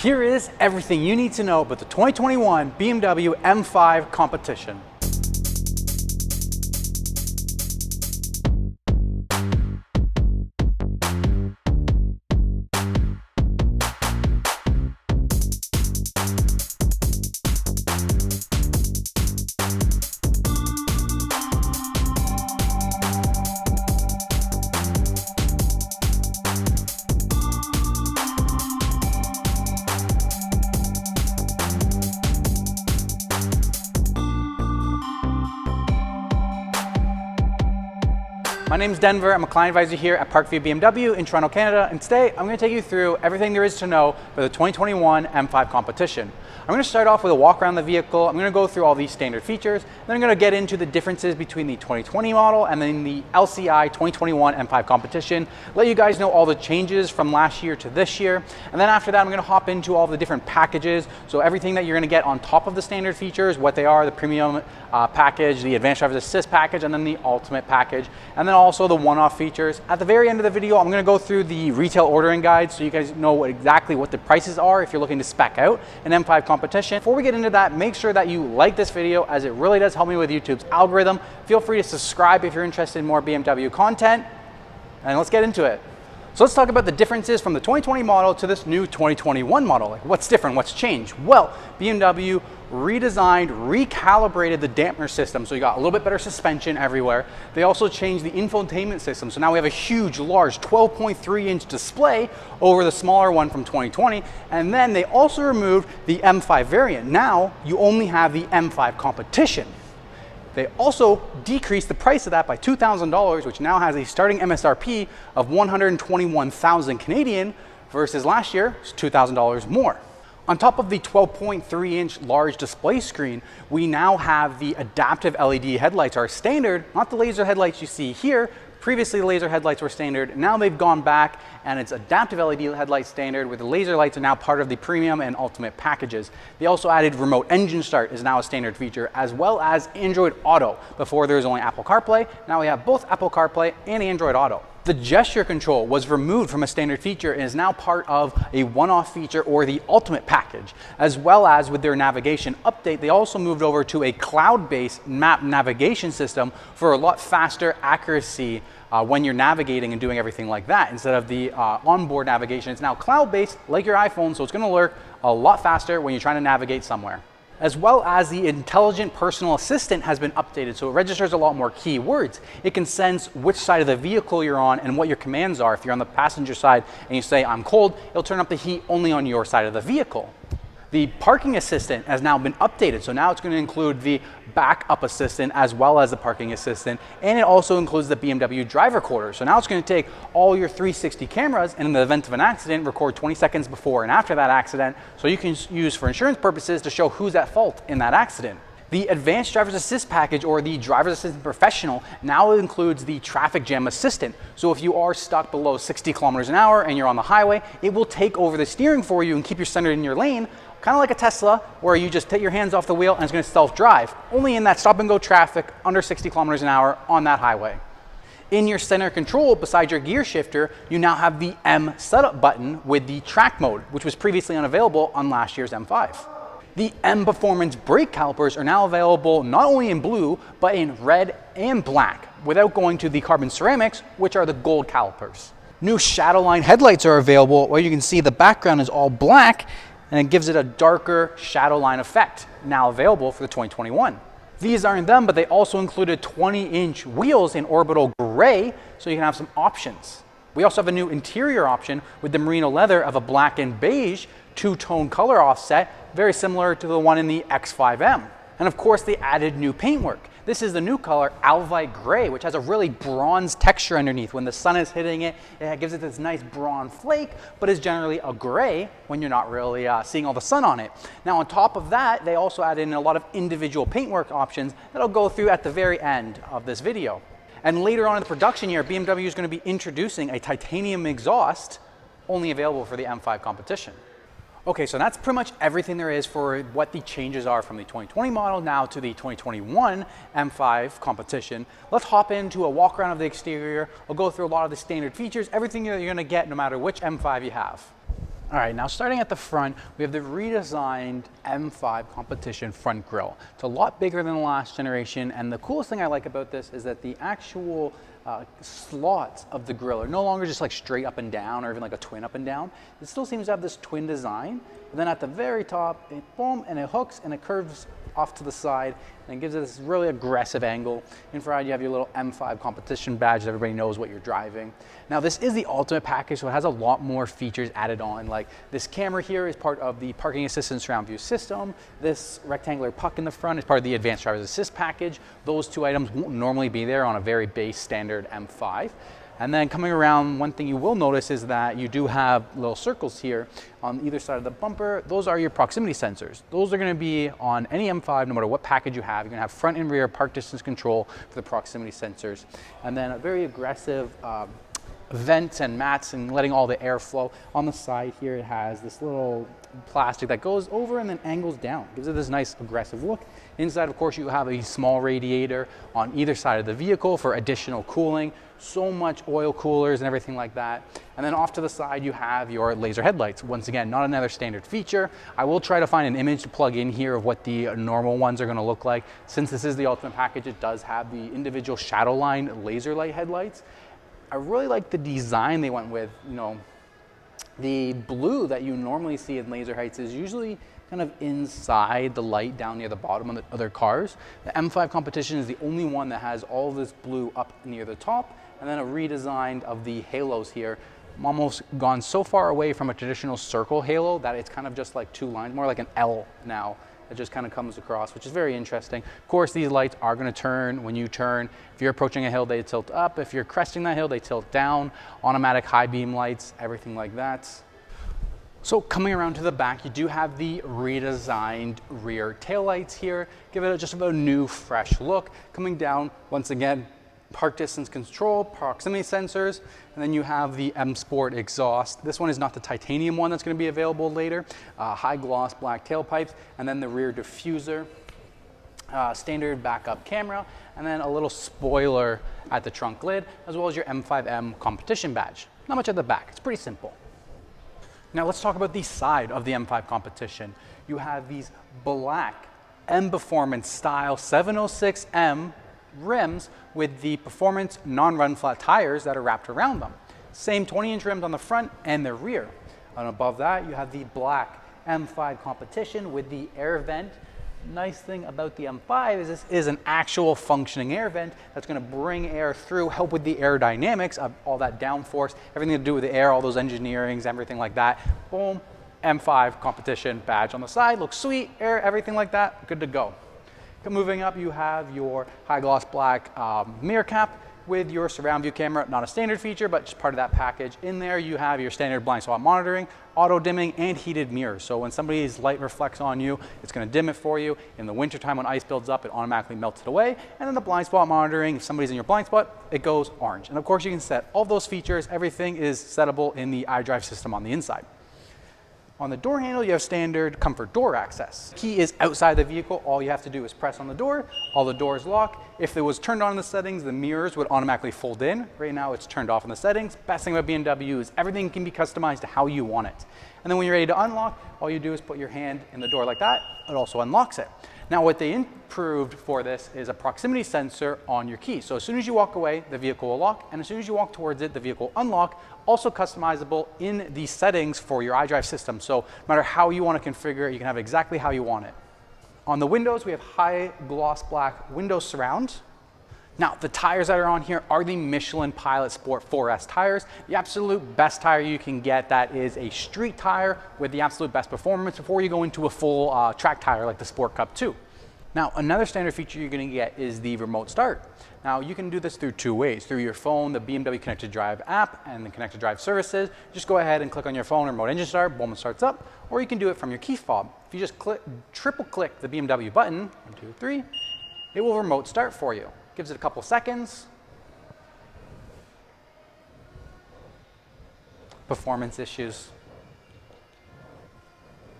Here is everything you need to know about the 2021 BMW M5 Competition. My name is Denver. I'm a client advisor here at Parkview BMW in Toronto, Canada, and today I'm going to take you through everything there is to know for the 2021 M5 Competition. I'm going to start off with a walk around the vehicle. I'm going to go through all these standard features, then I'm going to get into the differences between the 2020 model and then the LCI 2021 M5 Competition, let you guys know all the changes from last year to this year, and then after that I'm going to hop into all the different packages, so everything that you're going to get on top of the standard features, what they are, the premium package, the advanced driver's assist package, and then the ultimate package, and then also the one-off features. At the very end of the video, I'm going to go through the retail ordering guide so you guys know exactly what the prices are if you're looking to spec out an M5 Competition. Before we get into that, make sure that you like this video as it really does help me with YouTube's algorithm. Feel free to subscribe if you're interested in more BMW content, and let's get into it. So let's talk about the differences from the 2020 model to this new 2021 model. Like, what's different? What's changed? Well, BMW redesigned, recalibrated the dampener system, so you got a little bit better suspension everywhere. They also changed the infotainment system, so now we have a huge, large 12.3-inch display over the smaller one from 2020, and then they also removed the M5 variant. Now you only have the M5 Competition. They also decreased the price of that by $2,000, which now has a starting MSRP of 121,000 Canadian versus last year, it's $2,000 more. On top of the 12.3-inch large display screen, we now have the adaptive LED headlights are standard, not the laser headlights you see here. Previously, laser headlights were standard. Now they've gone back and it's adaptive LED headlight standard, with the laser lights are now part of the premium and ultimate packages. They also added remote engine start is now a standard feature, as well as Android Auto. Before there was only Apple CarPlay, now we have both Apple CarPlay and Android Auto. The gesture control was removed from a standard feature and is now part of a one-off feature or the ultimate package. As well as with their navigation update, they also moved over to a cloud-based map navigation system for a lot faster accuracy when you're navigating and doing everything like that. Instead of the onboard navigation, it's now cloud-based like your iPhone, so it's going to alert a lot faster when you're trying to navigate somewhere. As well as the intelligent personal assistant has been updated, so it registers a lot more keywords. It can sense which side of the vehicle you're on and what your commands are. If you're on the passenger side and you say, I'm cold, it'll turn up the heat only on your side of the vehicle. The parking assistant has now been updated, so now it's going to include the backup assistant as well as the parking assistant, and it also includes the BMW driver recorder. So now it's going to take all your 360 cameras and in the event of an accident, record 20 seconds before and after that accident, so you can use for insurance purposes to show who's at fault in that accident. The Advanced Driver's Assist package, or the Driver's Assistant Professional, now includes the Traffic Jam Assistant. So if you are stuck below 60 kilometers an hour and you're on the highway, it will take over the steering for you and keep you centered in your lane, kind of like a Tesla, where you just take your hands off the wheel and it's going to self-drive, only in that stop-and-go traffic under 60 kilometers an hour on that highway. In your center control, beside your gear shifter, you now have the M setup button with the track mode, which was previously unavailable on last year's M5. The M Performance brake calipers are now available not only in blue, but in red and black, without going to the carbon ceramics, which are the gold calipers. New Shadowline headlights are available, where you can see the background is all black, and it gives it a darker shadow line effect, now available for the 2021. These aren't them, but they also included 20-inch wheels in orbital gray, so you can have some options. We also have a new interior option with the merino leather of a black and beige two-tone color offset, very similar to the one in the X5M. And of course, they added new paintwork. This is the new color, Alvite Gray, which has a really bronze texture underneath. When the sun is hitting it, it gives it this nice bronze flake, but is generally a gray when you're not really seeing all the sun on it. Now, on top of that, they also added in a lot of individual paintwork options that I'll go through at the very end of this video. And later on in the production year, BMW is going to be introducing a titanium exhaust, only available for the M5 Competition. Okay, so that's pretty much everything there is for what the changes are from the 2020 model now to the 2021 M5 Competition. Let's hop into a walk around of the exterior. We'll go through a lot of the standard features, everything that you're going to get no matter which M5 you have. All right, now starting at the front, we have the redesigned M5 Competition front grille. It's a lot bigger than the last generation, and the coolest thing I like about this is that the actual slots of the grille are no longer just like straight up and down or even like a twin up and down. It still seems to have this twin design, but then at the very top, it boom, and it hooks and it curves off to the side and it gives it this really aggressive angle. Infrared, you have your little M5 Competition badge that everybody knows what you're driving. Now this is the ultimate package, so it has a lot more features added on. Like this camera here is part of the parking assistant surround view system. This rectangular puck in the front is part of the advanced driver's assist package. Those two items won't normally be there on a very base standard M5. And then coming around, one thing you will notice is that you do have little circles here on either side of the bumper. Those are your proximity sensors. Those are going to be on any M5, no matter what package you have. You're going to have front and rear park distance control for the proximity sensors. And then a very aggressive vents and mats and letting all the air flow. On the side here, it has this little plastic that goes over and then angles down. Gives it this nice aggressive look. Inside, of course, you have a small radiator on either side of the vehicle for additional cooling. So much oil coolers and everything like that. And then off to the side, you have your laser headlights. Once again, not another standard feature. I will try to find an image to plug in here of what the normal ones are gonna look like. Since this is the ultimate package, it does have the individual shadow line laser light headlights. I really like the design they went with. You know, the blue that you normally see in laser heights is usually kind of inside the light down near the bottom of the other cars. The M5 Competition is the only one that has all this blue up near the top, and then a redesign of the halos here. I'm almost gone so far away from a traditional circle halo that it's kind of just like two lines, more like an L now. It just kind of comes across, which is very interesting. Of course, these lights are going to turn when you turn. If you're approaching a hill, they tilt up. If you're cresting that hill, they tilt down. Automatic high beam lights, everything like that. So coming around to the back, you do have the redesigned rear taillights here. Give it just a new, fresh look. Coming down, once again, park distance control, proximity sensors, and then you have the M Sport exhaust. This one is not the titanium one that's going to be available later. High gloss black tailpipes, and then the rear diffuser, standard backup camera, and then a little spoiler at the trunk lid, as well as your M5M Competition badge. Not much at the back, it's pretty simple. Now let's talk about the side of the M5 Competition. You have these black M Performance style 706M rims with the performance non-run flat tires that are wrapped around them. Same 20-inch rims on the front and the rear. And above that, you have the black M5 Competition with the air vent. Nice thing about the M5 is this is an actual functioning air vent that's going to bring air through, help with the aerodynamics of all that downforce, everything to do with the air, all those engineerings, everything like that. Boom, M5 Competition badge on the side, looks sweet, air, everything like that, good to go. Moving up, you have your high gloss black mirror cap with your surround view camera, not a standard feature, but just part of that package. In there, you have your standard blind spot monitoring, auto dimming, and heated mirrors. So when somebody's light reflects on you, it's gonna dim it for you. In the wintertime when ice builds up, it automatically melts it away. And then the blind spot monitoring, if somebody's in your blind spot, it goes orange. And of course, you can set all those features. Everything is settable in the iDrive system on the inside. On the door handle, you have standard comfort door access. Key is outside the vehicle. All you have to do is press on the door. All the doors lock. If it was turned on in the settings, the mirrors would automatically fold in. Right now, it's turned off in the settings. Best thing about BMW is everything can be customized to how you want it. And then when you're ready to unlock, all you do is put your hand in the door like that. It also unlocks it. Now, what they improved for this is a proximity sensor on your key. So as soon as you walk away, the vehicle will lock. And as soon as you walk towards it, the vehicle will unlock. Also customizable in the settings for your iDrive system. So no matter how you want to configure it, you can have it exactly how you want it. On the windows, we have high gloss black window surround. Now, the tires that are on here are the Michelin Pilot Sport 4S tires. The absolute best tire you can get that is a street tire with the absolute best performance before you go into a full track tire like the Sport Cup 2. Now, another standard feature you're going to get is the remote start. Now, you can do this through two ways. Through your phone, the BMW Connected Drive app, and the Connected Drive services. Just go ahead and click on your phone, remote engine start, boom, it starts up. Or you can do it from your key fob. If you just triple click the BMW button, 1, 2, 3, it will remote start for you. Gives it a couple seconds. Performance issues.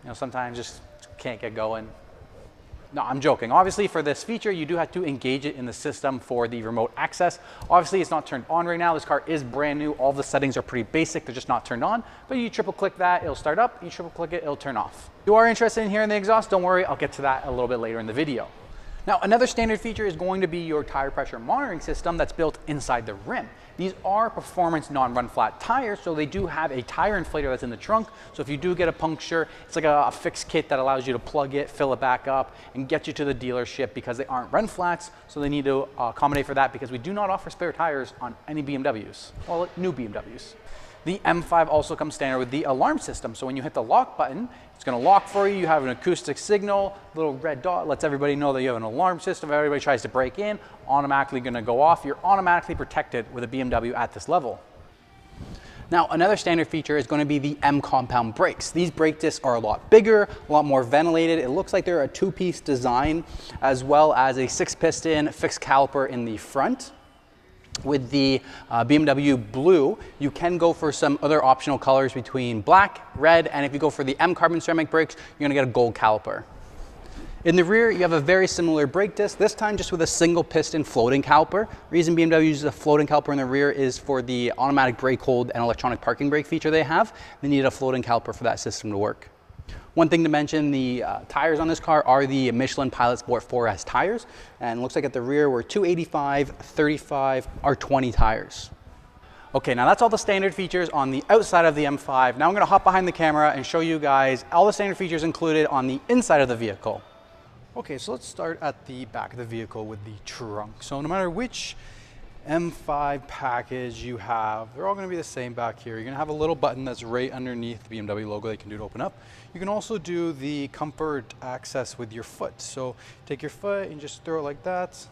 You know, sometimes just can't get going. No, I'm joking. Obviously for this feature, you do have to engage it in the system for the remote access. Obviously it's not turned on right now. This car is brand new. All the settings are pretty basic. They're just not turned on, but you triple click that, it'll start up. You triple click it, it'll turn off. If you are interested in hearing the exhaust, don't worry, I'll get to that a little bit later in the video. Now, another standard feature is going to be your tire pressure monitoring system that's built inside the rim. These are performance non-run flat tires, so they do have a tire inflator that's in the trunk. So if you do get a puncture, it's like a fixed kit that allows you to plug it, fill it back up, and get you to the dealership because they aren't run flats. So they need to accommodate for that because we do not offer spare tires on any BMWs, well, new BMWs. The M5 also comes standard with the alarm system. So when you hit the lock button, it's gonna lock for you. You have an acoustic signal, little red dot lets everybody know that you have an alarm system. If everybody tries to break in, automatically gonna go off. You're automatically protected with a BMW at this level. Now, another standard feature is gonna be the M compound brakes. These brake discs are a lot bigger, a lot more ventilated. It looks like they're a two-piece design, as well as a 6-piston fixed caliper in the front. With the BMW Blue, you can go for some other optional colors between black, red, and if you go for the M carbon ceramic brakes, you're gonna get a gold caliper. In the rear, you have a very similar brake disc, this time just with a single piston floating caliper. The reason BMW uses a floating caliper in the rear is for the automatic brake hold and electronic parking brake feature they have. They need a floating caliper for that system to work. One thing to mention, the tires on this car are the Michelin Pilot Sport 4S tires, and it looks like at the rear we're 285, 35, R20 tires. Okay, now that's all the standard features on the outside of the M5. Now I'm gonna hop behind the camera and show you guys all the standard features included on the inside of the vehicle. Okay, so let's start at the back of the vehicle with the trunk. So no matter which M5 package you have, they're all going to be the same back here. You're going to have a little button that's right underneath the BMW logo that you can do to open up. You can also do the comfort access with your foot. So take your foot and just throw it like that.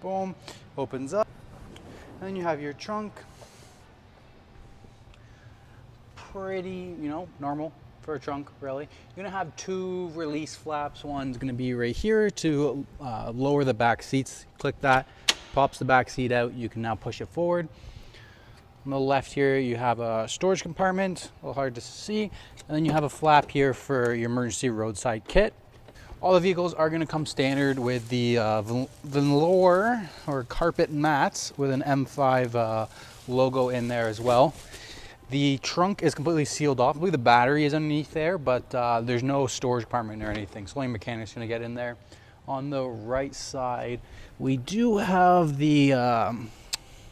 Boom, opens up. And then you have your trunk. Pretty, normal for a trunk, really. You're gonna have two release flaps. One's gonna be right here to lower the back seats. Click that, pops the back seat out. You can now push it forward. On the left here, you have a storage compartment, a little hard to see. And then you have a flap here for your emergency roadside kit. All the vehicles are gonna come standard with the velour or carpet mats with an M5 logo in there as well. The trunk is completely sealed off. I believe the battery is underneath there, but there's no storage compartment or anything. So only mechanic's gonna get in there. On the right side, we do have the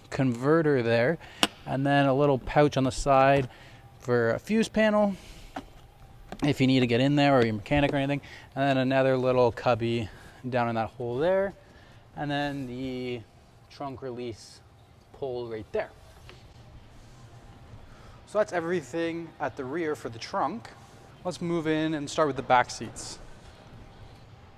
converter there, and then a little pouch on the side for a fuse panel, if you need to get in there or your mechanic or anything. And then another little cubby down in that hole there. And then the trunk release pull right there. So that's everything at the rear for the trunk. Let's move in and start with the back seats.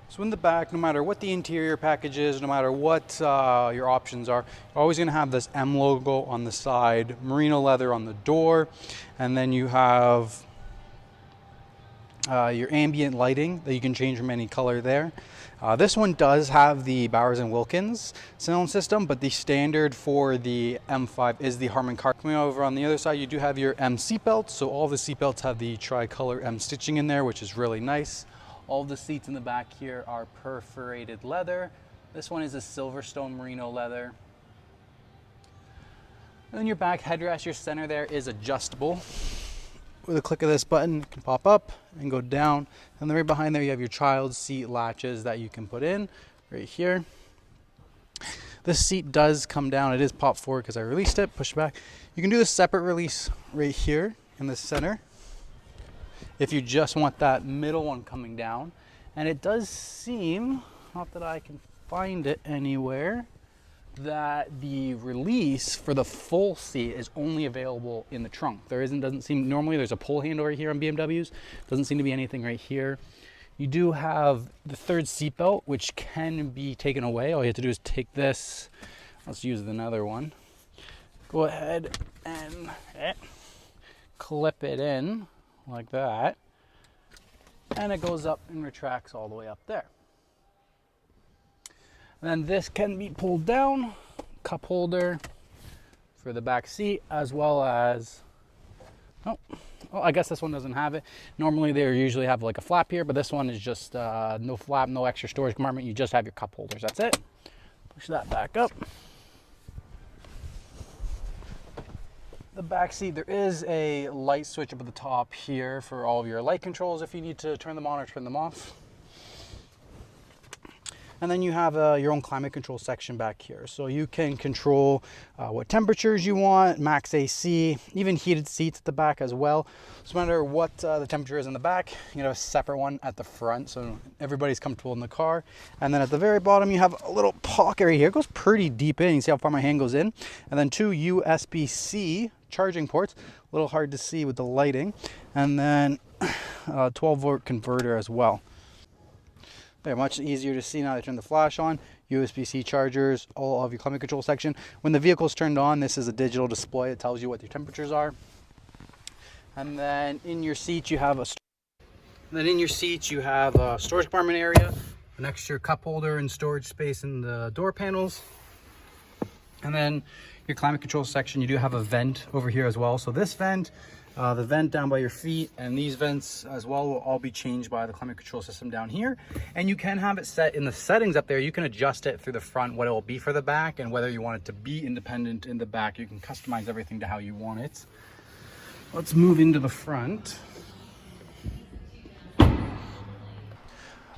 So in the back, no matter what the interior package is, no matter what your options are, you're always gonna have this M logo on the side, merino leather on the door, and then you have your ambient lighting that you can change from any color there. This one does have the Bowers & Wilkins sound system, but the standard for the M5 is the Harman Kardon. Coming over on the other side, you do have your M seatbelts. So all the seatbelts have the tricolor M stitching in there, which is really nice. All the seats in the back here are perforated leather. This one is a Silverstone merino leather. And then your back headrest, your center there is adjustable. With a click of this button, it can pop up and go down. And then right behind there, you have your child seat latches that you can put in right here. This seat does come down. It is popped forward because I released it, push back. You can do a separate release right here in the center if you just want that middle one coming down. And it does seem, not that I can find it anywhere, that the release for the full seat is only available in the trunk. Doesn't seem, normally there's a pull handle right here on BMWs. Doesn't seem to be anything right here. You do have the third seat belt, which can be taken away. All you have to do is take this, let's use another one. Go ahead and clip it in like that. And it goes up and retracts all the way up there. And then this can be pulled down, cup holder for the back seat, as well as, Well, I guess this one doesn't have it. Normally they usually have like a flap here, but this one is just no flap, no extra storage compartment. You just have your cup holders. That's it. Push that back up. The back seat, there is a light switch up at the top here for all of your light controls if you need to turn them on or turn them off. And then you have your own climate control section back here. So you can control what temperatures you want, max AC, even heated seats at the back as well. So no matter what the temperature is in the back, you have a separate one at the front so everybody's comfortable in the car. And then at the very bottom, you have a little pocket right here. It goes pretty deep in. You can see how far my hand goes in. And then 2 USB-C charging ports, a little hard to see with the lighting. And then a 12-volt converter as well. They're much easier to see now that I turn the flash on. USB-C chargers, all of your climate control section. When the vehicle's turned on, this is a digital display. It tells you what your temperatures are. And then in your seats, you have a storage compartment area, an extra cup holder and storage space in the door panels. And then your climate control section, you do have a vent over here as well. So this vent, the vent down by your feet, and these vents as well will all be changed by the climate control system down here. And you can have it set in the settings up there. You can adjust it through the front, what it will be for the back, and whether you want it to be independent in the back. You can customize everything to how you want it. Let's move into the front.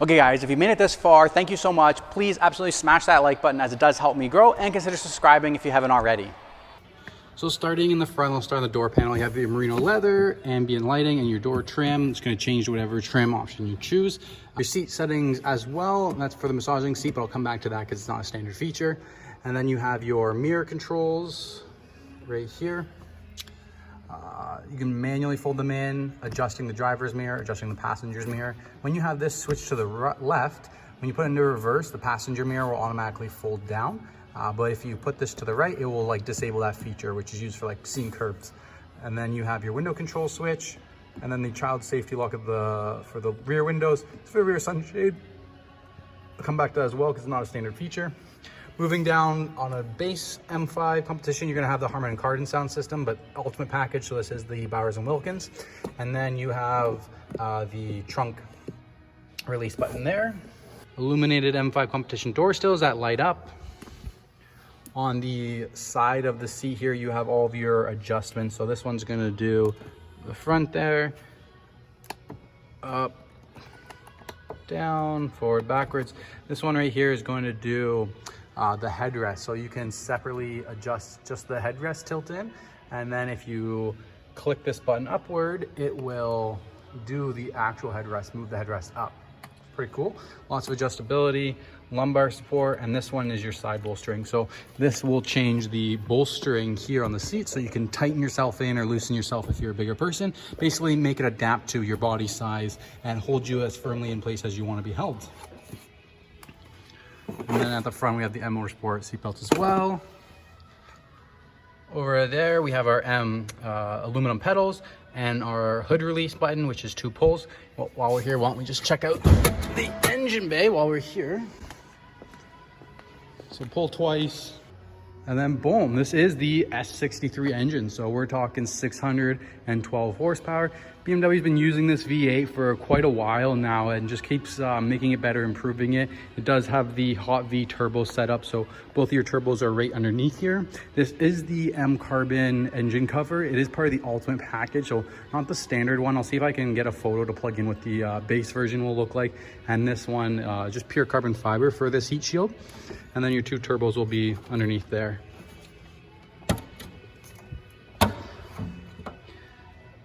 Okay guys, if you made it this far, thank you so much. Please absolutely smash that like button as it does help me grow, and consider subscribing if you haven't already. So starting in the front, I'll start on the door panel. You have your merino leather, ambient lighting, and your door trim. It's going to change to whatever trim option you choose. Your seat settings as well. That's for the massaging seat, but I'll come back to that because it's not a standard feature. And then you have your mirror controls right here. You can manually fold them in, adjusting the driver's mirror, adjusting the passenger's mirror. When you have this switch to the left, when you put it into reverse, the passenger mirror will automatically fold down. But if you put this to the right, it will like disable that feature, which is used for like seeing curbs. And then you have your window control switch, and then the child safety lock for the rear windows. It's for the rear sunshade. I'll come back to that as well because it's not a standard feature. Moving down on a base M5 Competition, you're going to have the Harman Kardon sound system, but ultimate package. So this is the Bowers & Wilkins. And then you have the trunk release button there. Illuminated M5 Competition door stills that light up. On the side of the seat here, you have all of your adjustments. So this one's going to do the front there, up, down, forward, backwards. This one right here is going to do the headrest. So you can separately adjust just the headrest tilt in. And then if you click this button upward, it will do the actual headrest, move the headrest up. Pretty cool. Lots of adjustability, lumbar support, and this one is your side bolstering. So this will change the bolstering here on the seat so you can tighten yourself in or loosen yourself if you're a bigger person. Basically make it adapt to your body size and hold you as firmly in place as you want to be held. And then at the front we have the M Motorsport seatbelt as well. Over there we have our M aluminum pedals and our hood release button, which is 2 pulls. Well, while we're here, why don't we just check out the engine bay while we're here. So pull twice, and then boom, this is the S63 engine. So we're talking 612 horsepower. BMW's been using this V8 for quite a while now and just keeps making it better, improving it. It does have the hot V turbo setup, so both of your turbos are right underneath here. This is the M Carbon engine cover. It is part of the ultimate package, so not the standard one. I'll see if I can get a photo to plug in what the base version will look like. And this one, just pure carbon fiber for this heat shield. And then your 2 turbos will be underneath there.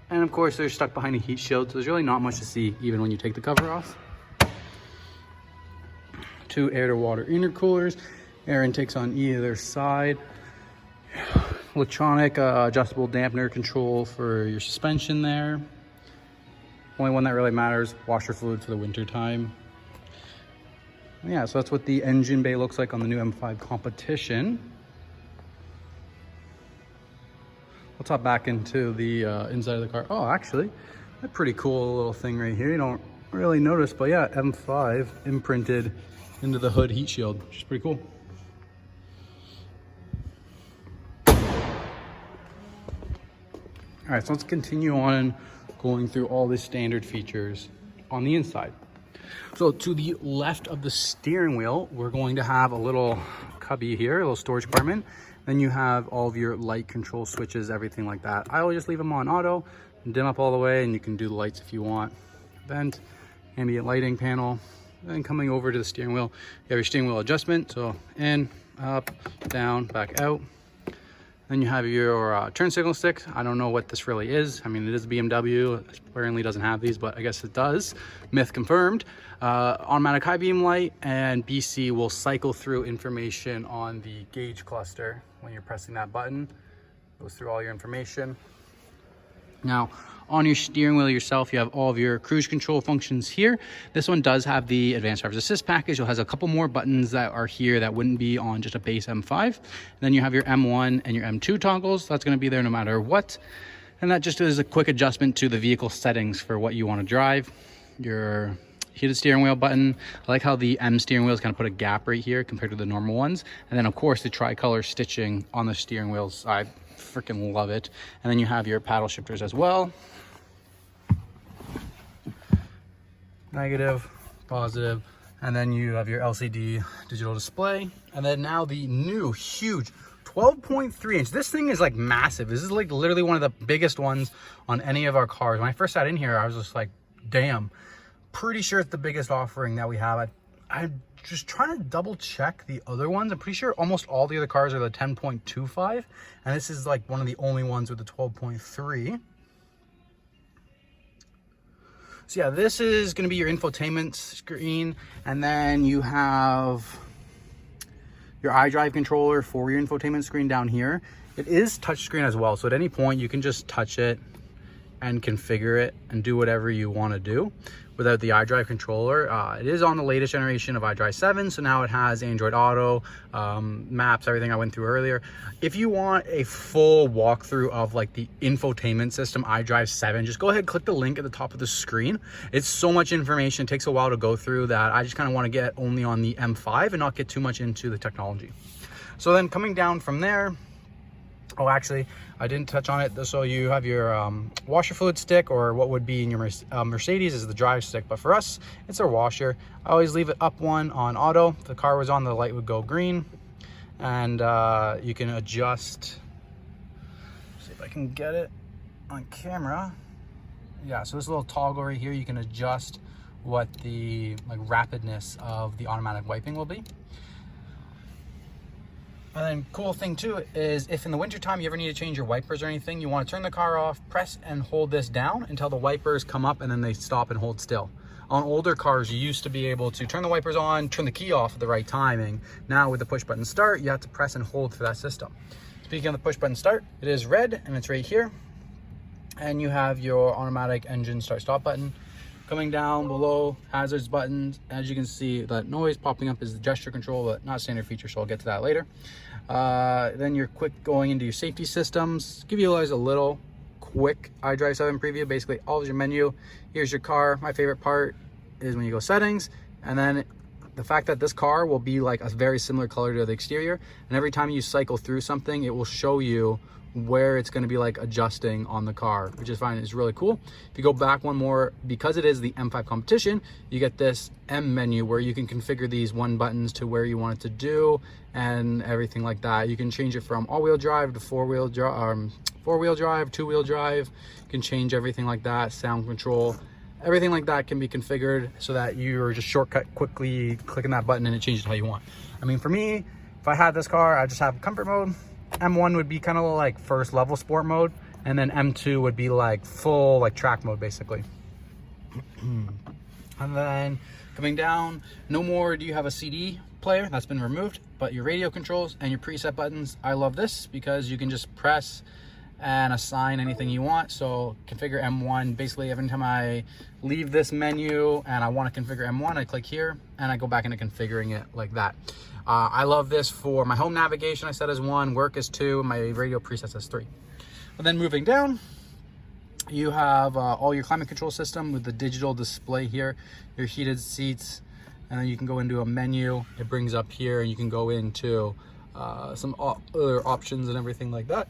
And of course, they're stuck behind a heat shield, so there's really not much to see even when you take the cover off. 2 air to water intercoolers, air intakes on either side. Electronic adjustable dampener control for your suspension there. Only one that really matters, washer fluid for the winter time. Yeah, so that's what the engine bay looks like on the new M5 Competition. Let's hop back into the inside of the car. Oh, actually, a pretty cool little thing right here. You don't really notice, but yeah, M5 imprinted into the hood heat shield, which is pretty cool. All right, so let's continue on going through all the standard features on the inside. So to the left of the steering wheel, we're going to have a little cubby here, a little storage compartment. Then you have all of your light control switches, everything like that. I always just leave them on auto and dim up all the way, and you can do the lights if you want. Vent, ambient lighting panel. Then coming over to the steering wheel, you have your steering wheel adjustment. So in, up, down, back out. Then you have your turn signal stick. I don't know what this really is. I mean, it is a BMW. It apparently doesn't have these, but I guess it does. Myth confirmed. Automatic high beam light, and BC will cycle through information on the gauge cluster when you're pressing that button. Goes through all your information. Now, on your steering wheel yourself, you have all of your cruise control functions here. This one does have the advanced driver's assist package. It has a couple more buttons that are here that wouldn't be on just a base M5. And then you have your M1 and your M2 toggles. That's going to be there no matter what. And that just is a quick adjustment to the vehicle settings for what you want to drive. Your heated steering wheel button. I like how the M steering wheels kind of put a gap right here compared to the normal ones. And then of course the tricolor stitching on the steering wheels. I freaking love it. And then you have your paddle shifters as well. Negative, positive, and then you have your LCD digital display. And then now the new huge 12.3 inch. This thing is like massive. This is like literally one of the biggest ones on any of our cars. When I first sat in here, I was just like, damn, pretty sure it's the biggest offering that we have. I'm just trying to double check the other ones. I'm pretty sure almost all the other cars are the 10.25, and this is like one of the only ones with the 12.3. So yeah, this is going to be your infotainment screen, and then you have your iDrive controller for your infotainment screen down here. It is touchscreen as well, so at any point you can just touch it and configure it and do whatever you want to do without the iDrive controller. It is on the latest generation of iDrive 7, so now it has Android Auto, maps, everything I went through earlier. If you want a full walkthrough of like the infotainment system iDrive 7, just go ahead and click the link at the top of the screen. It's so much information, it takes a while to go through, that I just kind of want to get only on the M5 and not get too much into the technology. So then coming down from there, oh, actually, I didn't touch on it. So you have your washer fluid stick, or what would be in your Mercedes is the drive stick. But for us, it's our washer. I always leave it up one on auto. If the car was on, the light would go green. And you can adjust. See if I can get it on camera. Yeah, so this little toggle right here, you can adjust what the rapidness of the automatic wiping will be. And then cool thing too is if in the wintertime you ever need to change your wipers or anything, you want to turn the car off, press and hold this down until the wipers come up, and then they stop and hold still. On older cars, you used to be able to turn the wipers on, turn the key off at the right timing. Now with the push button start, you have to press and hold for that system. Speaking of the push button start, it is red and it's right here. And you have your automatic engine start stop button. Coming down below, hazards buttons. As you can see, that noise popping up is the gesture control, but not a standard feature, so I'll get to that later. Then you're quick going into your safety systems. Give you guys a little quick iDrive 7 preview. Basically, all of your menu. Here's your car. My favorite part is when you go settings, and then the fact that this car will be like a very similar color to the exterior, and every time you cycle through something, it will show you where it's going to be like adjusting on the car, which is fine. It's really cool. If you go back one more, because it is the M5 Competition, you get this M menu where you can configure these one buttons to where you want it to do and everything like that. You can change it from all-wheel drive to four-wheel drive, two-wheel drive. You can change everything like that, sound control. Everything like that can be configured so that you're just shortcut quickly clicking that button and it changes how you want. I mean, for me, if I had this car, I just have comfort mode. M1 would be kind of like first level sport mode, and then M2 would be like full like track mode basically. And then coming down, no more do you have a CD player, that's been removed, but your radio controls and your preset buttons. I love this because you can just press and assign anything you want. So configure M1, basically every time I leave this menu and I want to configure M1, I click here and I go back into configuring it like that. I love this for my home navigation. I set as 1, work as 2, my radio presets as 3. But then moving down, you have all your climate control system with the digital display here, your heated seats, and then you can go into a menu. It brings up here and you can go into some other options and everything like that.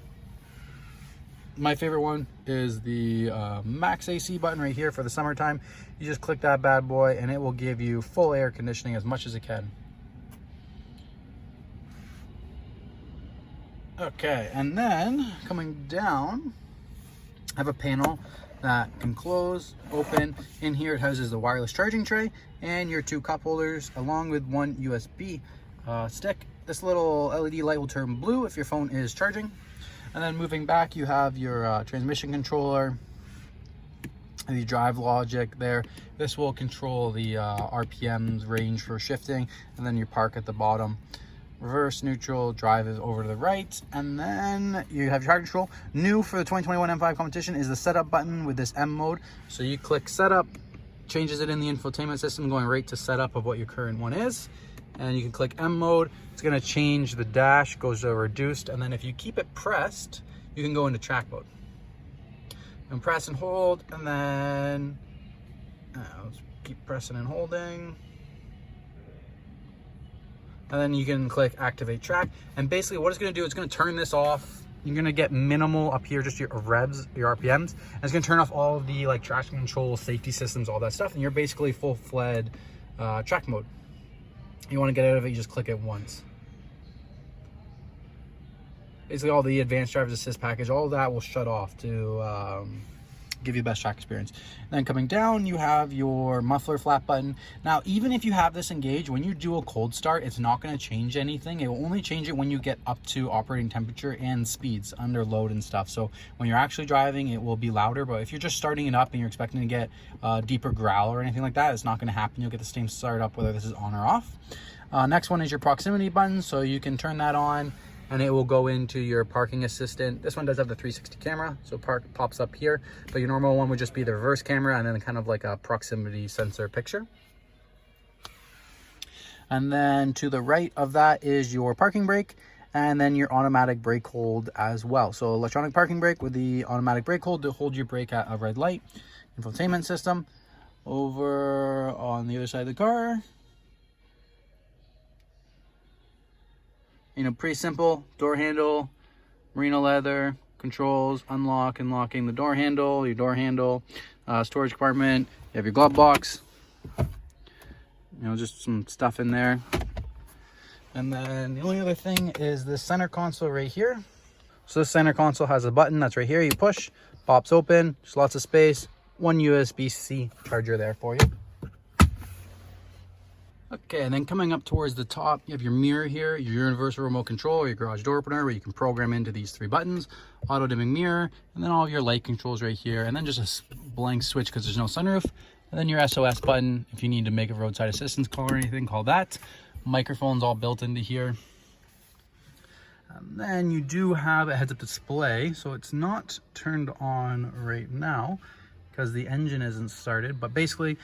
My favorite one is the max AC button right here for the summertime. You just click that bad boy and it will give you full air conditioning as much as it can. Okay, and then coming down, I have a panel that can close, open. In here it houses the wireless charging tray and your 2 cup holders along with 1 USB stick. This little LED light will turn blue if your phone is charging. And then moving back, you have your transmission controller, the drive logic there. This will control the RPMs range for shifting, and then your park at the bottom. Reverse, neutral, drive is over to the right, and then you have your traction control. New for the 2021 M5 Competition is the setup button with this M mode. So you click setup, changes it in the infotainment system, going right to setup of what your current one is. And you can click M mode. It's going to change the dash, goes to reduced, and then if you keep it pressed, you can go into track mode. And press and hold, and then let's keep pressing and holding. And then you can click activate track. And basically what it's going to do, it's going to turn this off. You're going to get minimal up here, just your revs, your RPMs. And it's going to turn off all of the like traction control, safety systems, all that stuff. And you're basically full-fledged track mode. You want to get out of it, you just click it once. Basically all the advanced driver's assist package, all of that will shut off to give you the best track experience. And then coming down, you have your muffler flap button. Now, even if you have this engaged, when you do a cold start, it's not going to change anything. It will only change it when you get up to operating temperature and speeds under load and stuff. So when you're actually driving, it will be louder. But if you're just starting it up and you're expecting to get a deeper growl or anything like that, it's not going to happen. You'll get the same start up whether this is on or off. Next one is your proximity button. So you can turn that on and it will go into your parking assistant. This one does have the 360 camera, so park pops up here, but your normal one would just be the reverse camera and then kind of like a proximity sensor picture. And then to the right of that is your parking brake, and then your automatic brake hold as well. So electronic parking brake with the automatic brake hold to hold your brake at a red light. Infotainment system over on the other side of the car. You know, pretty simple. Door handle, merino leather, controls, unlock and locking the door handle, your door handle, storage compartment. You have your glove box. You know, just some stuff in there. And then the only other thing is the center console right here. So this center console has a button that's right here. You push, pops open, just lots of space. 1 USB-C charger there for you. Okay, and then coming up towards the top, you have your mirror here, your universal remote control, or your garage door opener, where you can program into these 3 buttons, auto dimming mirror, and then all of your light controls right here, and then just a blank switch because there's no sunroof, and then your SOS button if you need to make a roadside assistance call or anything, call that. Microphones all built into here. And then you do have a heads-up display, so it's not turned on right now because the engine isn't started, but basically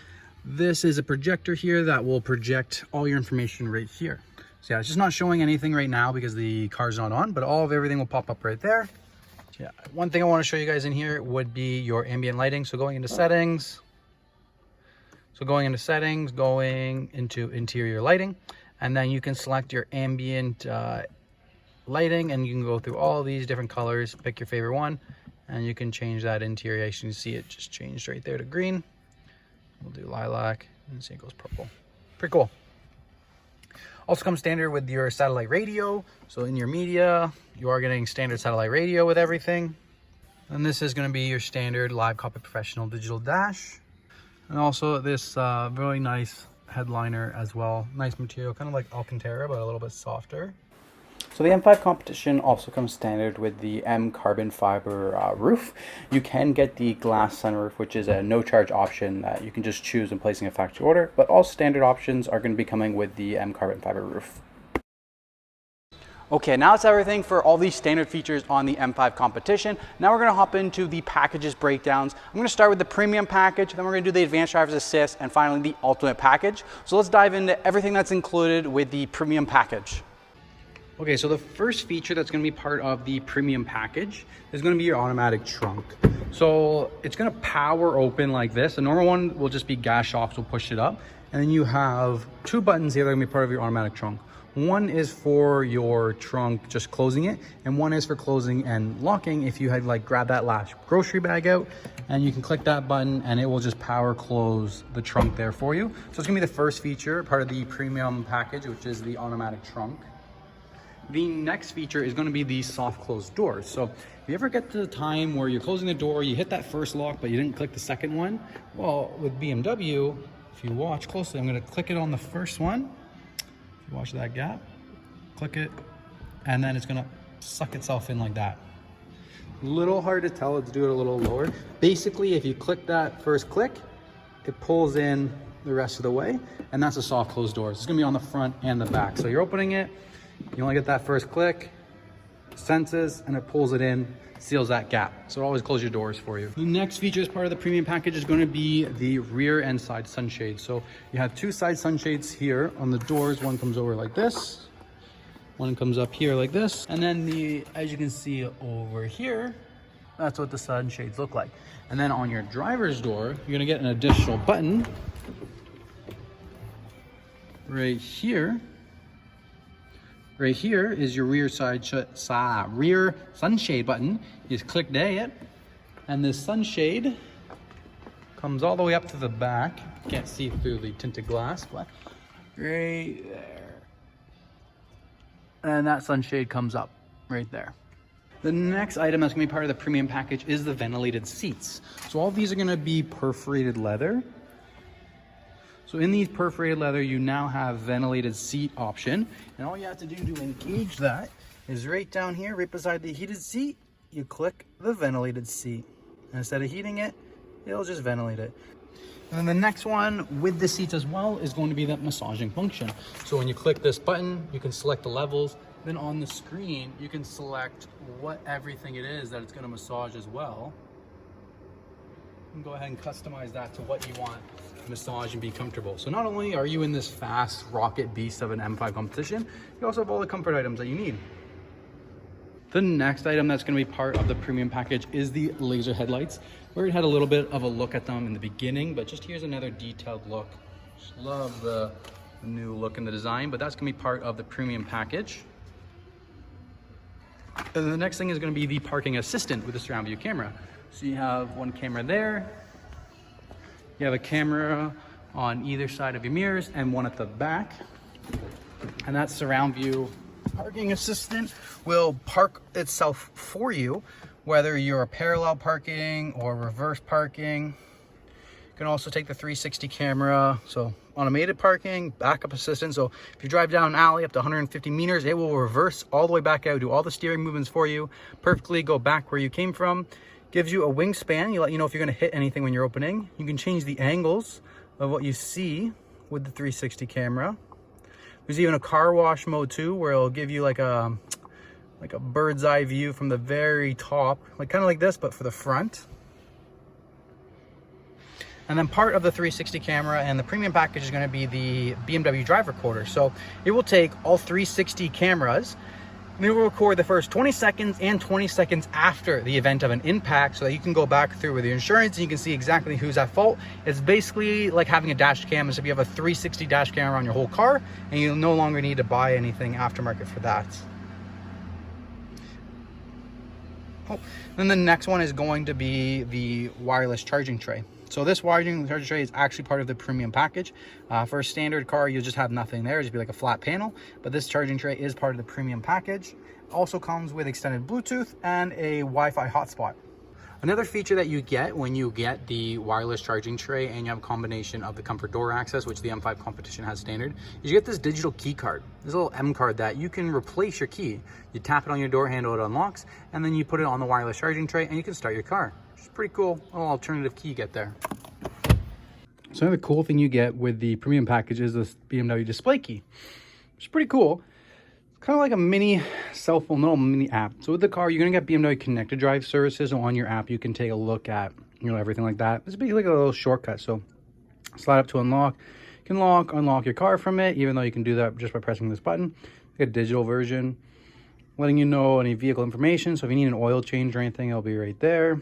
this is a projector here that will project all your information right here. So yeah, it's just not showing anything right now because the car's not on, but all of everything will pop up right there. Yeah, one thing I want to show you guys in here would be your ambient lighting. So going into settings, going into interior lighting, and then you can select your ambient lighting, and you can go through all these different colors, pick your favorite one, and you can change that interior. You can see it just changed right there to green. We'll do lilac, and see it goes purple. Pretty cool. Also comes standard with your satellite radio. So in your media, you are getting standard satellite radio with everything. And this is going to be your standard live cockpit professional digital dash. And also this really nice headliner as well. Nice material, kind of like Alcantara, but a little bit softer. So the M5 Competition also comes standard with the M carbon fiber roof. You can get the glass sunroof, which is a no-charge option that you can just choose when placing a factory order, but all standard options are going to be coming with the M carbon fiber roof. Okay, now that's everything for all these standard features on the M5 Competition. Now we're going to hop into the packages breakdowns. I'm going to start with the premium package, then we're going to do the advanced driver's assist, and finally the ultimate package. So let's dive into everything that's included with the premium package. Okay, so the first feature that's going to be part of the premium package is going to be your automatic trunk. So it's going to power open like this. The normal one will just be gas shocks, will push it up. And then you have 2 buttons here that are going to be part of your automatic trunk. One is for your trunk, just closing it, and one is for closing and locking if you had like grab that last grocery bag out, and you can click that button and it will just power close the trunk there for you. So it's gonna be the first feature, part of the premium package, which is the automatic trunk. The next feature is going to be the soft close doors. So if you ever get to the time where you're closing the door, you hit that first lock, but you didn't click the second one. Well, with BMW, if you watch closely, I'm going to click it on the first one. If you watch that gap, click it, and then it's going to suck itself in like that. A little hard to tell, let's do it a little lower. Basically, if you click that first click, it pulls in the rest of the way, and that's a soft close door. It's going to be on the front and the back. So you're opening it, you only get that first click, senses, and it pulls it in, seals that gap. So it always closes your doors for you. The next feature as part of the premium package is going to be the rear and side sunshades. So you have two side sunshades here on the doors. One comes over like this, one comes up here like this, and then as you can see over here, that's what the sunshades look like. And then on your driver's door, you're going to get an additional button right here. Right here is your rear rear sunshade button. You just click that, and this sunshade comes all the way up to the back. Can't see through the tinted glass, but right there. And that sunshade comes up right there. The next item that's gonna be part of the premium package is the ventilated seats. So all these are gonna be perforated leather. So in these perforated leather, you now have ventilated seat option. And all you have to do to engage that is right down here, right beside the heated seat, you click the ventilated seat. And instead of heating it, it'll just ventilate it. And then the next one with the seats as well is going to be that massaging function. So when you click this button, you can select the levels. Then on the screen, you can select what everything it is that it's going to massage as well. You can go ahead and customize that to what you want to massage and be comfortable. So not only are you in this fast rocket beast of an M5 Competition, you also have all the comfort items that you need. The next item that's going to be part of the premium package is the laser headlights. We already had a little bit of a look at them in the beginning, but just here's another detailed look. Just love the new look in the design, but that's going to be part of the premium package. And the next thing is going to be the parking assistant with the surround view camera. So you have one camera there, you have a camera on either side of your mirrors and one at the back. And that surround view parking assistant will park itself for you, whether you're parallel parking or reverse parking. You can also take the 360 camera, so automated parking, backup assistant. So if you drive down an alley up to 150 meters, it will reverse all the way back out, do all the steering movements for you, perfectly go back where you came from. Gives you a wingspan, let you know if you're gonna hit anything when you're opening. You can change the angles of what you see with the 360 camera. There's even a car wash mode too, where it'll give you like a bird's eye view from the very top, like kind of like this, but for the front. And then part of the 360 camera and the premium package is going to be the BMW driver recorder. So it will take all 360 cameras and it will record the first 20 seconds and 20 seconds after the event of an impact, so that you can go back through with your insurance and you can see exactly who's at fault. It's basically like having a dash cam, as if you have a 360 dash camera on your whole car and you no longer need to buy anything aftermarket for that. Then the next one is going to be the wireless charging tray. So this wireless charging tray is actually part of the premium package. For a standard car, you'll just have nothing there, it'll just be like a flat panel. But this charging tray is part of the premium package. Also comes with extended Bluetooth and a Wi-Fi hotspot. Another feature that you get when you get the wireless charging tray and you have a combination of the comfort door access, which the M5 Competition has standard, is you get this digital key card, this little M card that you can replace your key. You tap it on your door handle, it unlocks, and then you put it on the wireless charging tray and you can start your car. Which is pretty cool, a little alternative key you get there. So another cool thing you get with the premium package is this BMW display key, which is pretty cool. Kind of like a mini cell phone, little mini app. So with the car, you're gonna get BMW Connected Drive services. So on your app, you can take a look at, everything like that. It's basically like a little shortcut. So slide up to unlock. You can unlock your car from it, even though you can do that just by pressing this button. Get a digital version, letting you know any vehicle information. So if you need an oil change or anything, it'll be right there.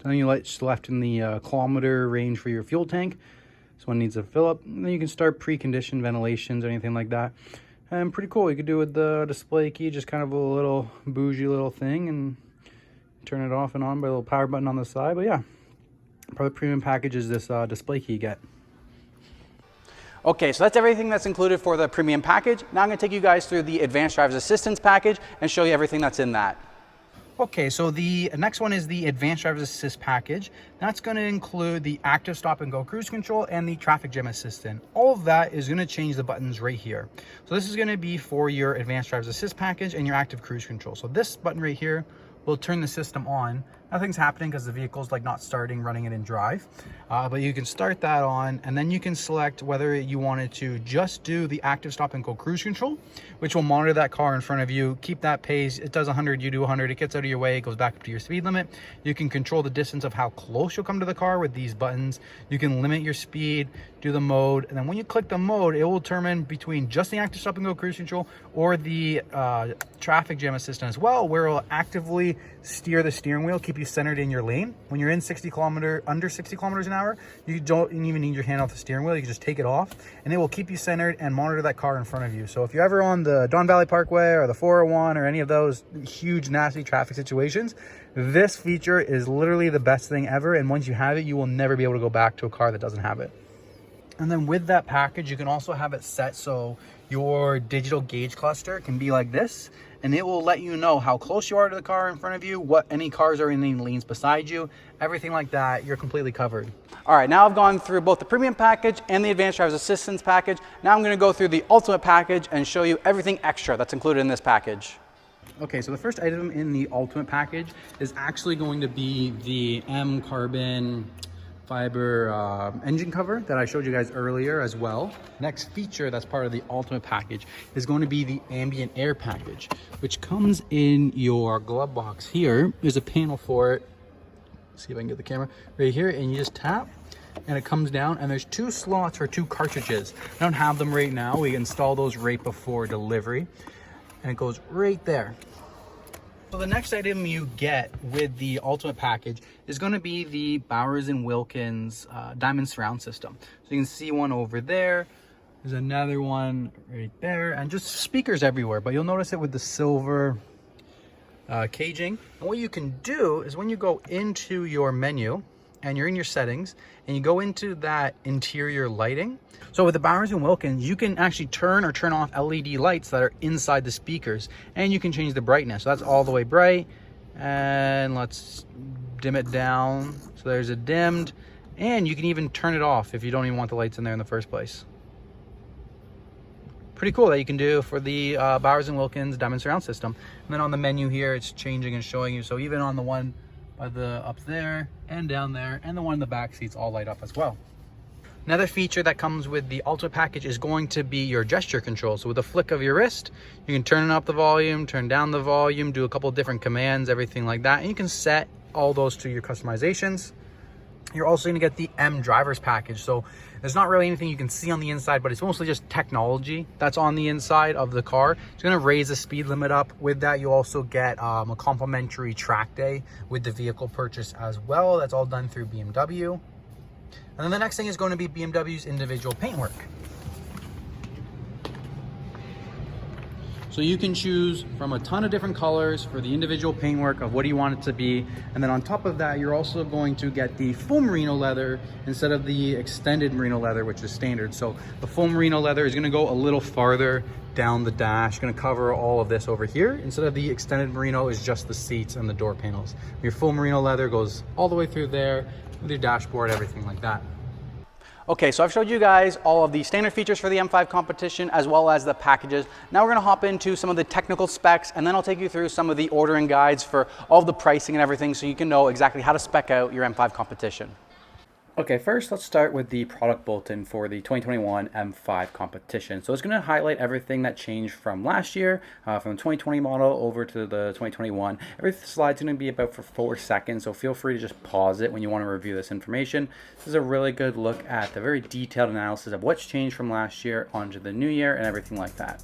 Then you left in the kilometer range for your fuel tank. This one needs a fill up. And then you can start preconditioned ventilations or anything like that. And pretty cool. You could do with the display key, just kind of a little bougie little thing, and turn it off and on by a little power button on the side. But yeah, part of the premium package is this display key you get. Okay, so that's everything that's included for the premium package. Now I'm going to take you guys through the advanced driver's assistance package and show you everything that's in that. Okay, so the next one is the advanced driver's assist package. That's going to include the active stop and go cruise control and the traffic jam assistant. All of that is going to change the buttons right here. So this is going to be for your advanced driver's assist package and your active cruise control. So this button right here will turn the system on. Nothing's happening because the vehicle's like not starting, running it in drive. But you can start that on, and then you can select whether you wanted to just do the active stop and go cruise control, which will monitor that car in front of you, keep that pace. It does 100, you do 100, it gets out of your way, it goes back up to your speed limit. You can control the distance of how close you'll come to the car with these buttons. You can limit your speed, do the mode, and then when you click the mode, it will determine between just the active stop and go cruise control or the traffic jam assistant as well, where it will actively steer the steering wheel, keep you centered in your lane. When you're in under 60 kilometers an hour, you don't even need your hand off the steering wheel. You can just take it off and it will keep you centered and monitor that car in front of you. So if you're ever on the Don Valley Parkway or the 401 or any of those huge nasty traffic situations, this feature is literally the best thing ever. And once you have it, you will never be able to go back to a car that doesn't have it. And then with that package, you can also have it set so your digital gauge cluster can be like this, and it will let you know how close you are to the car in front of you, what any cars are in any lanes beside you, everything like that. You're completely covered. All right, now I've gone through both the premium package and the advanced driver's assistance package. Now I'm going to go through the ultimate package and show you everything extra that's included in this package. Okay, so the first item in the ultimate package is actually going to be the M carbon fiber engine cover that I showed you guys earlier as well. Next feature that's part of the ultimate package is going to be the ambient air package, which comes in your glove box here. There's a panel for it. Let's see if I can get the camera right here, and you just tap and it comes down, and there's 2 slots for 2 cartridges. I don't have them right now. We install those right before delivery, and it goes right there. So the next item you get with the ultimate package is going to be the Bowers & Wilkins diamond surround system. So you can see one over there. There's another one right there, and just speakers everywhere. But you'll notice it with the silver caging. And what you can do is when you go into your menu and you're in your settings and you go into that interior lighting. So with the Bowers & Wilkins, you can actually turn or turn off LED lights that are inside the speakers, and you can change the brightness. So that's all the way bright, and let's dim it down. So there's a dimmed, and you can even turn it off if you don't even want the lights in there in the first place. Pretty cool that you can do for the Bowers & Wilkins diamond surround system. And then on the menu here, it's changing and showing you. So even on the one by the up there and down there, and the one in the back seats all light up as well. Another feature that comes with the ultimate package is going to be your gesture control. So with a flick of your wrist, you can turn up the volume, turn down the volume, do a couple different commands, everything like that. And you can set all those to your customizations. You're also going to get the M drivers package. So there's not really anything you can see on the inside, but it's mostly just technology that's on the inside of the car. It's going to raise the speed limit up. With that, you also get a complimentary track day with the vehicle purchase as well. That's all done through BMW. And then the next thing is going to be BMW's individual paintwork. So you can choose from a ton of different colors for the individual paintwork of what do you want it to be. And then on top of that, you're also going to get the full merino leather instead of the extended merino leather, which is standard. So the full merino leather is going to go a little farther down the dash, going to cover all of this over here. Instead of the extended merino is just the seats and the door panels. Your full merino leather goes all the way through there with your dashboard, everything like that. Okay, so I've showed you guys all of the standard features for the M5 Competition as well as the packages. Now we're gonna hop into some of the technical specs, and then I'll take you through some of the ordering guides for all of the pricing and everything so you can know exactly how to spec out your M5 Competition. Okay, first let's start with the product bulletin for the 2021 M5 Competition. So it's going to highlight everything that changed from last year, from the 2020 model over to the 2021. Every slide's going to be about for 4 seconds, so feel free to just pause it when you want to review this information. This is a really good look at the very detailed analysis of what's changed from last year onto the new year and everything like that.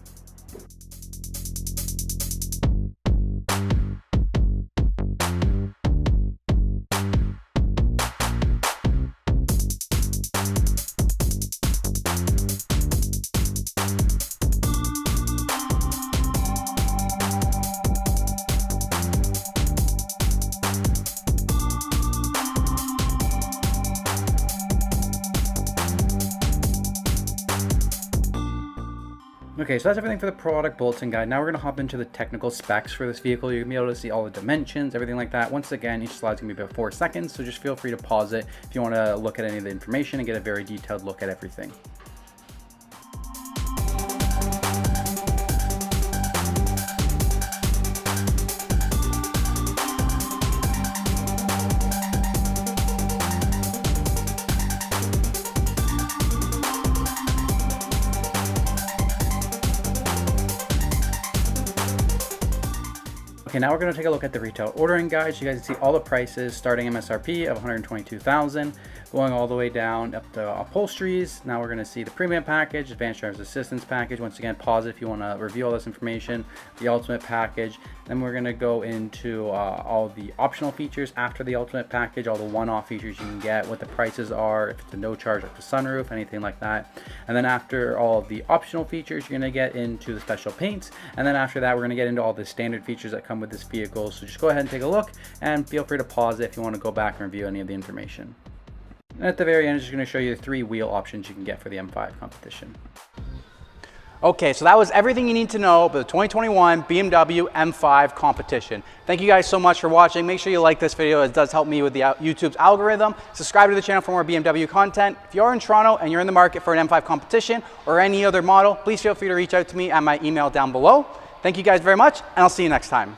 Okay, so that's everything for the product bulletin guide. Now we're going to hop into the technical specs for this vehicle. You're going to be able to see all the dimensions, everything like that. Once again, each slide's going to be about 4 seconds, so just feel free to pause it if you want to look at any of the information and get a very detailed look at everything. Okay, now we're going to take a look at the retail ordering guide. So you guys can see all the prices starting MSRP of $122,000, going all the way down up to upholsteries. Now we're going to see the premium package, advanced driver's assistance package. Once again, pause it if you want to review all this information. The ultimate package. Then we're going to go into all the optional features after the ultimate package, all the one-off features you can get, what the prices are, if it's a no charge like the sunroof, anything like that. And then after all of the optional features, you're going to get into the special paints. And then after that, we're going to get into all the standard features that come with this vehicle. So just go ahead and take a look and feel free to pause it if you want to go back and review any of the information. And at the very end, it's just going to show you the 3 wheel options you can get for the M5 Competition. Okay, so that was everything you need to know about the 2021 BMW M5 Competition. Thank you guys so much for watching. Make sure you like this video. It does help me with the YouTube's algorithm. Subscribe to the channel for more BMW content. If you're in Toronto and you're in the market for an M5 Competition or any other model, please feel free to reach out to me at my email down below. Thank you guys very much, and I'll see you next time.